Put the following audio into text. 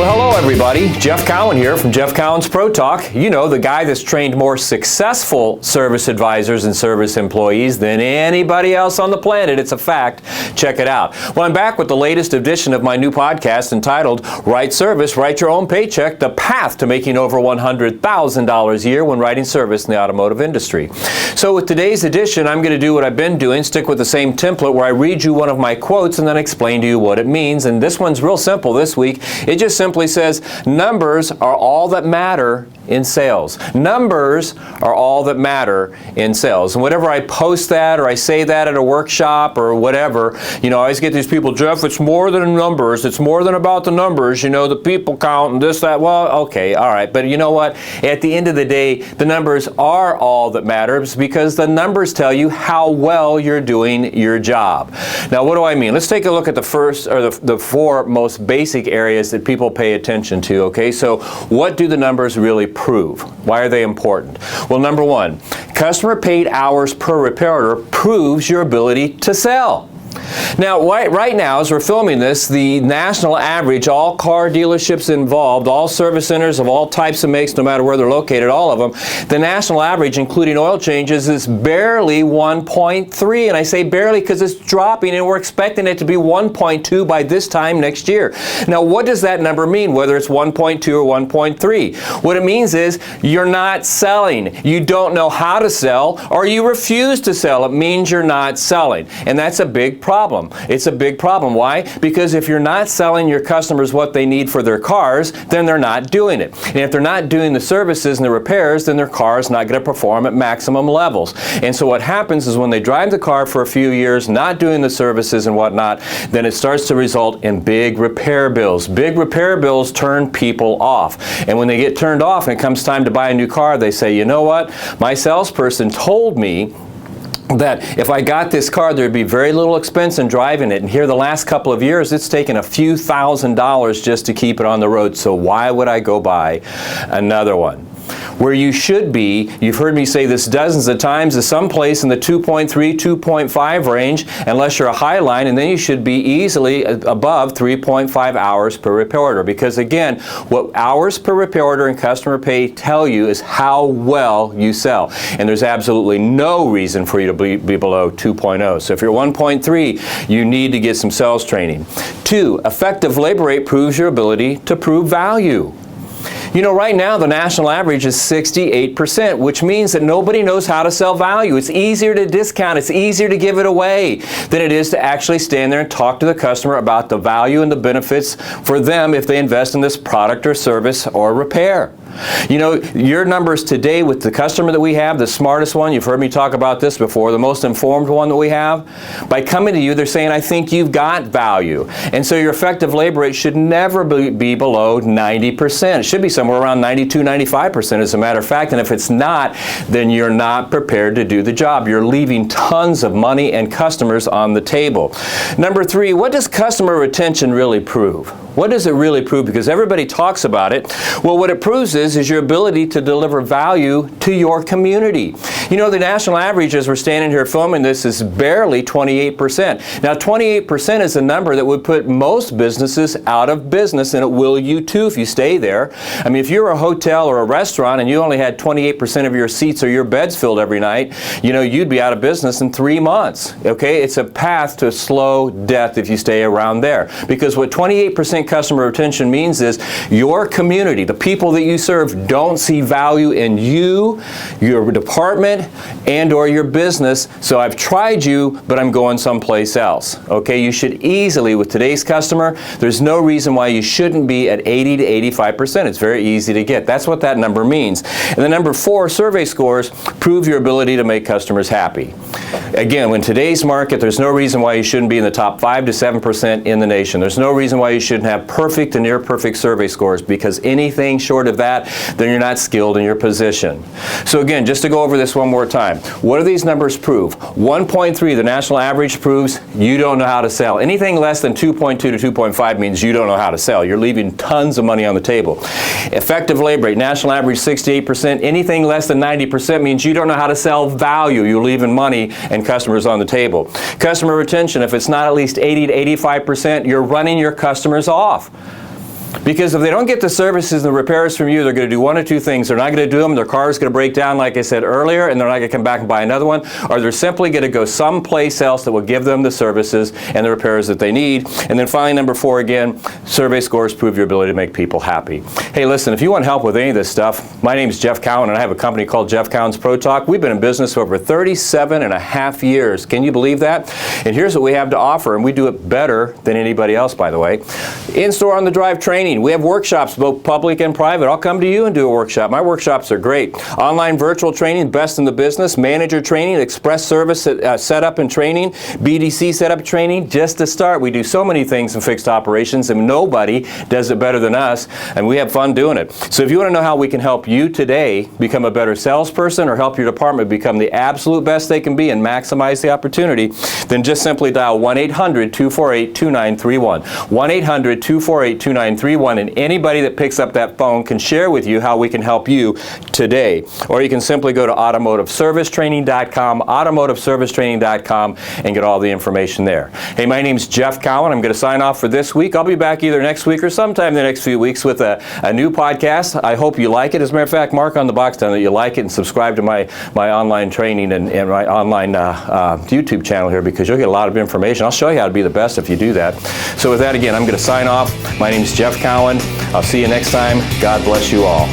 Well, hello everybody. Jeff Cowan here from Jeff Cowan's Pro Talk. You know, the guy that's trained more successful service advisors and service employees than anybody else on the planet. It's a fact. Check it out. Well, I'm back with the latest edition of my new podcast entitled Write Service, Write Your Own Paycheck, the path to making over $100,000 a year when writing service in the automotive industry. So with today's edition, I'm going to do what I've been doing, stick with the same template where I read you one of my quotes and then explain to you what it means. And this one's real simple this week. It just simply says, numbers are all that matter in sales. Numbers are all that matter in sales. And whenever I post that or I say that at a workshop or whatever, you know, I always get these people, Jeff, it's more than numbers. It's more than about the numbers, you know, the people count and this, that. Well, okay, all right. But you know what? At the end of the day, the numbers are all that matters because the numbers tell you how well you're doing your job. Now, what do I mean? Let's take a look at the first or the four most basic areas that people pay attention to, okay? So what do the numbers really prove? Why are they important? Well, number one, customer paid hours per repair order proves your ability to sell. Now, right now, as we're filming this, the national average, all car dealerships involved, all service centers of all types and makes, no matter where they're located, all of them, the national average, including oil changes, is barely 1.3. And I say barely because it's dropping, and we're expecting it to be 1.2 by this time next year. Now, what does that number mean, whether it's 1.2 or 1.3? What it means is you're not selling. You don't know how to sell, or you refuse to sell. It means you're not selling. And that's a big problem. It's a big problem. Why? Because if you're not selling your customers what they need for their cars, then they're not doing it. And if they're not doing the services and the repairs, then their car is not going to perform at maximum levels. And so what happens is when they drive the car for a few years, not doing the services and whatnot, then it starts to result in big repair bills. Big repair bills turn people off. And when they get turned off and it comes time to buy a new car, they say, you know what? My salesperson told me that if I got this car, there'd be very little expense in driving it. And here the last couple of years, it's taken a few $1,000s just to keep it on the road. So why would I go buy another one? Where you should be, you've heard me say this dozens of times, is someplace in the 2.3, 2.5 range, unless you're a high line, and then you should be easily above 3.5 hours per repair order. Because again, what hours per repair order and customer pay tell you is how well you sell. And there's absolutely no reason for you to be below 2.0. So if you're 1.3, you need to get some sales training. 2, effective labor rate proves your ability to prove value. You know, right now the national average is 68%, which means that nobody knows how to sell value. It's easier to discount, it's easier to give it away than it is to actually stand there and talk to the customer about the value and the benefits for them if they invest in this product or service or repair. You know, your numbers today with the customer that we have, the smartest one, you've heard me talk about this before, the most informed one that we have, by coming to you, they're saying, I think you've got value. And so your effective labor rate should never be below 90%. It should be somewhere around 92, 95% as a matter of fact. And if it's not, then you're not prepared to do the job. You're leaving tons of money and customers on the table. Number 3, what does customer retention really prove? What does it really prove? Because everybody talks about it. Well, what it proves is your ability to deliver value to your community. You know, the national average as we're standing here filming this is barely 28%. Now, 28% is a number that would put most businesses out of business, and it will you too if you stay there. I mean, if you're a hotel or a restaurant and you only had 28% of your seats or your beds filled every night, you know, you'd be out of business in 3 months. Okay? It's a path to slow death if you stay around there. Because what 28% customer retention means is your community, the people that you serve, don't see value in you, your department, and or your business. So I've tried you, but I'm going someplace else. Okay, you should easily, with today's customer, there's no reason why you shouldn't be at 80 to 85%. It's very easy to get. That's what that number means. And the number 4, survey scores prove your ability to make customers happy. Again, in today's market, there's no reason why you shouldn't be in the top 5 to 7% in the nation. There's no reason why you shouldn't have perfect and near perfect survey scores, because anything short of that, then you're not skilled in your position. So again, just to go over this one more time, what do these numbers prove? 1.3, the national average, proves you don't know how to sell. Anything less than 2.2 to 2.5 means you don't know how to sell. You're leaving tons of money on the table. Effective labor rate, national average 68%. Anything less than 90% means you don't know how to sell value. You're leaving money and customers on the table. Customer retention, if it's not at least 80 to 85%, you're running your customers off. Because if they don't get the services and the repairs from you, they're going to do one of two things. They're not going to do them, their car is going to break down like I said earlier, and they're not going to come back and buy another one, or they're simply going to go someplace else that will give them the services and the repairs that they need. And then finally, number 4 again, survey scores prove your ability to make people happy. Hey, listen, if you want help with any of this stuff, my name is Jeff Cowan, and I have a company called Jeff Cowan's Pro Talk. We've been in business for over 37 and a half years. Can you believe that? And here's what we have to offer, and we do it better than anybody else, by the way. In-store on the drive training. We have workshops, both public and private. I'll come to you and do a workshop. My workshops are great. Online virtual training, best in the business. Manager training, express service setup and training, BDC setup training. Just to start, we do so many things in fixed operations, and nobody does it better than us, and we have fun doing it. So if you want to know how we can help you today become a better salesperson or help your department become the absolute best they can be and maximize the opportunity, then just simply dial 1-800-248-2931. 1-800-248-2931, and anybody that picks up that phone can share with you how we can help you today. Or you can simply go to automotiveservicetraining.com, automotiveservicetraining.com, and get all the information there. Hey, my name's Jeff Cowan. I'm going to sign off for this week. I'll be back either next week or sometime in the next few weeks with a new podcast. I hope you like it. As a matter of fact, mark on the box down that you like it and subscribe to my online training and my online YouTube channel here, because you'll get a lot of information. I'll show you how to be the best if you do that. So with that, again, I'm going to sign off. My name is Jeff Cowan. I'll see you next time. God bless you all.